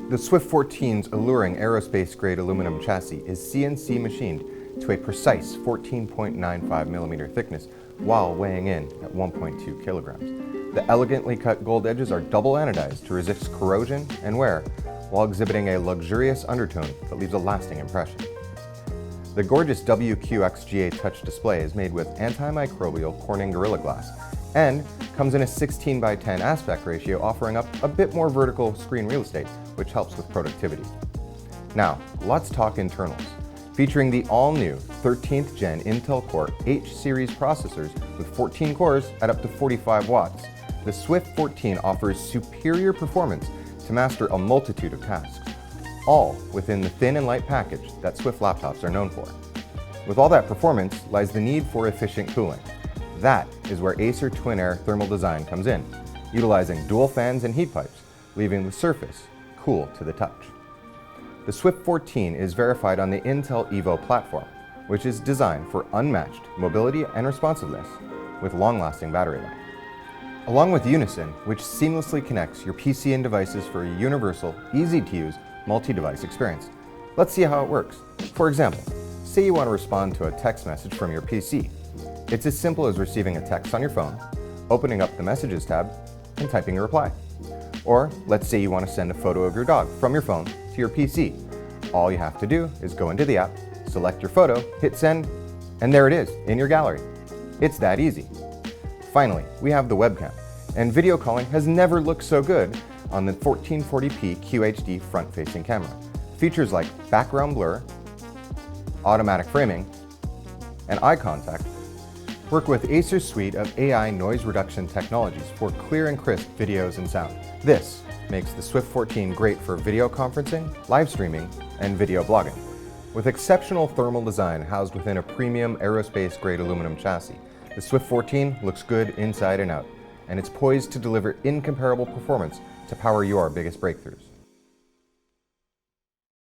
The Swift 14's alluring aerospace-grade aluminum chassis is CNC machined to a precise 14.95mm thickness while weighing in at 1.2 kilograms. The elegantly cut gold edges are double anodized to resist corrosion and wear, while exhibiting a luxurious undertone that leaves a lasting impression. The gorgeous Wqxga touch display is made with antimicrobial Corning Gorilla Glass and comes in a 16:10 aspect ratio, offering up a bit more vertical screen real estate, which helps with productivity. Now, let's talk internals. Featuring the all-new 13th Gen Intel Core H-series processors with 14 cores at up to 45 watts, the Swift 14 offers superior performance to master a multitude of tasks, all within the thin and light package that Swift laptops are known for. With all that performance lies the need for efficient cooling. That is where Acer Twin Air thermal design comes in, utilizing dual fans and heat pipes, leaving the surface cool to the touch. The Swift 14 is verified on the Intel Evo platform, which is designed for unmatched mobility and responsiveness with long-lasting battery life. Along with Unison, which seamlessly connects your PC and devices for a universal, easy-to-use, multi-device experience. Let's see how it works. For example, say you want to respond to a text message from your PC. It's as simple as receiving a text on your phone, opening up the Messages tab, and typing a reply. Or let's say you want to send a photo of your dog from your phone to your PC. All you have to do is go into the app, select your photo, hit send, and there it is in your gallery. It's that easy. Finally, we have the webcam, and video calling has never looked so good on the 1440p QHD front-facing camera. Features like background blur, automatic framing, and eye contact work with Acer's suite of AI noise reduction technologies for clear and crisp videos and sound. This makes the Swift 14 great for video conferencing, live streaming, and video blogging. With exceptional thermal design housed within a premium aerospace-grade aluminum chassis, the Swift 14 looks good inside and out, and it's poised to deliver incomparable performance to power your biggest breakthroughs.